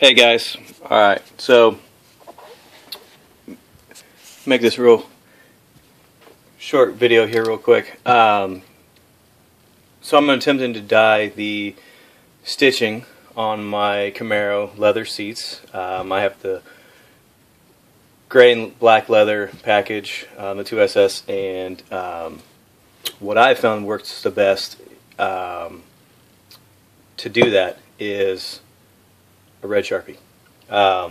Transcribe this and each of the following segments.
Hey guys, alright, so make this real short video here real quick. So I'm attempting to dye the stitching on my Camaro leather seats. I have the gray and black leather package, the 2SS, and what I found works the best to do that is a red Sharpie. A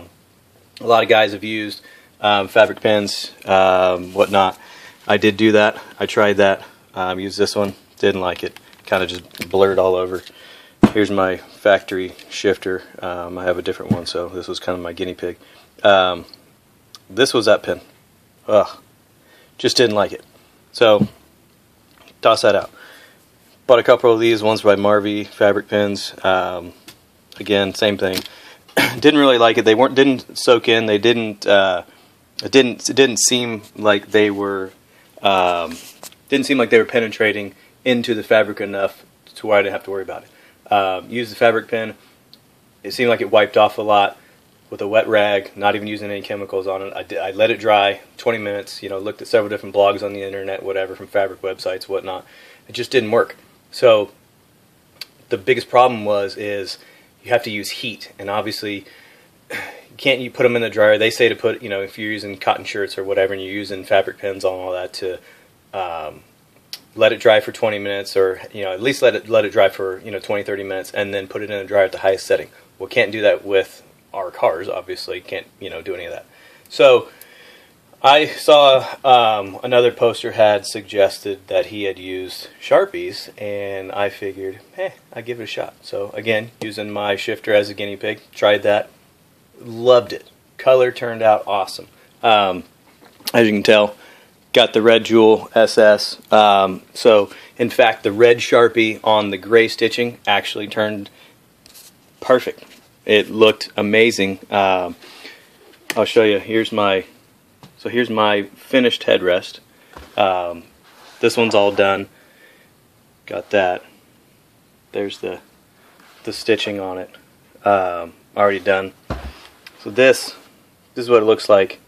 lot of guys have used fabric pens, whatnot. I did do that. I tried that. Used this one. Didn't like it. Kind of just blurred all over. Here's my factory shifter. I have a different one, so this was kind of my guinea pig. This was that pen. Ugh. Just didn't like it. So, toss that out. Bought a couple of these ones by Marvy fabric pens. Again, same thing. Didn't really like it. They didn't soak in. They didn't. It didn't seem like they were. Didn't seem like they were penetrating into the fabric enough to where I didn't have to worry about it. Used the fabric pen. It seemed like it wiped off a lot with a wet rag. Not even using any chemicals on it. I let it dry 20 minutes. You know, looked at several different blogs on the internet, whatever, from fabric websites, whatnot. It just didn't work. So the biggest problem is you have to use heat, and obviously you put them in the dryer. They say to put, you know, if you're using cotton shirts or whatever and you're using fabric pens on all that, to let it dry for 20 minutes, or, you know, at least let it dry for, you know, 20-30 minutes, and then put it in the dryer at the highest setting. Well, can't do that with our cars, obviously. Can't, you know, do any of that. So I saw another poster had suggested that he had used Sharpies, and I figured, I'd give it a shot. So again, using my shifter as a guinea pig, tried that, loved it. Color turned out awesome. As you can tell, got the red Jewel SS. So in fact, the red Sharpie on the gray stitching actually turned perfect. It looked amazing. I'll show you. Here's my finished headrest. This one's all done. Got that. There's the stitching on it. Already done. So this is what it looks like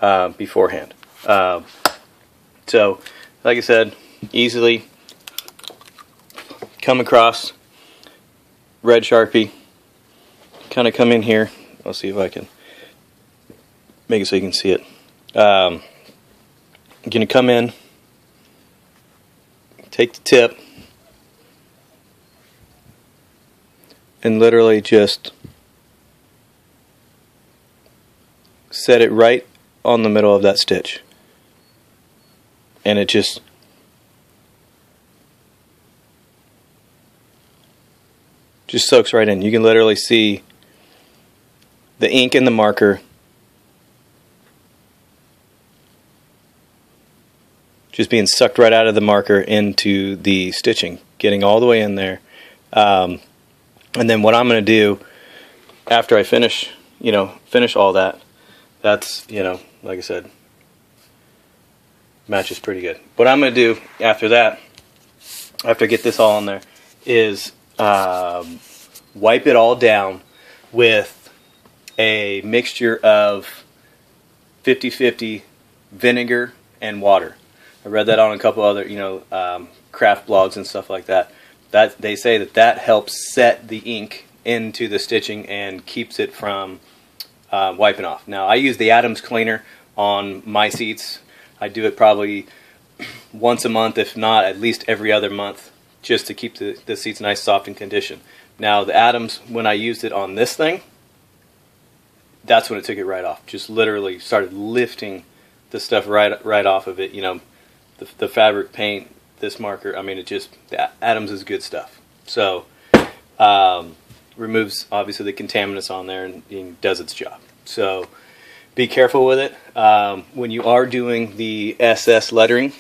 beforehand. So, like I said, easily come across red Sharpie. Kind of come in here. I'll see if I can make it so you can see it. You're going to come in, take the tip, and literally just set it right on the middle of that stitch. And it just soaks right in. You can literally see the ink and the marker just being sucked right out of the marker into the stitching, getting all the way in there. And then what I'm going to do after I finish all that, that's, you know, like I said, matches pretty good. What I'm going to do after that, after I get this all in there, is wipe it all down with a mixture of 50-50 vinegar and water. I read that on a couple other, you know, craft blogs and stuff like that. That they say that helps set the ink into the stitching and keeps it from wiping off. Now, I use the Adams cleaner on my seats. I do it probably once a month, if not at least every other month, just to keep the seats nice, soft, and conditioned. Now, the Adams, when I used it on this thing, that's when it took it right off. Just literally started lifting the stuff right off of it. You know, the fabric paint, this marker. I mean, the Adams is good stuff. So removes obviously the contaminants on there and does its job. So be careful with it when you are doing the SS lettering.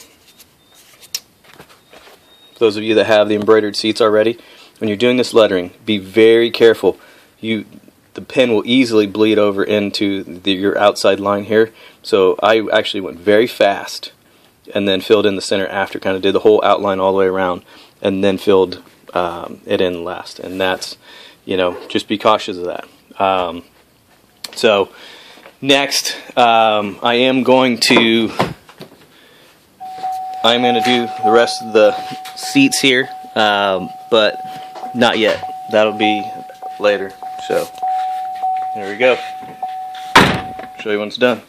Those of you that have the embroidered seats already, when you're doing this lettering, be very careful. The pen will easily bleed over into your outside line here. So I actually went very fast and then filled in the center after, kind of did the whole outline all the way around, and then filled it in last. And that's, you know, just be cautious of that. So next, I am going to do the rest of the seats here, but not yet. That'll be later. So there we go. Show you when it's done.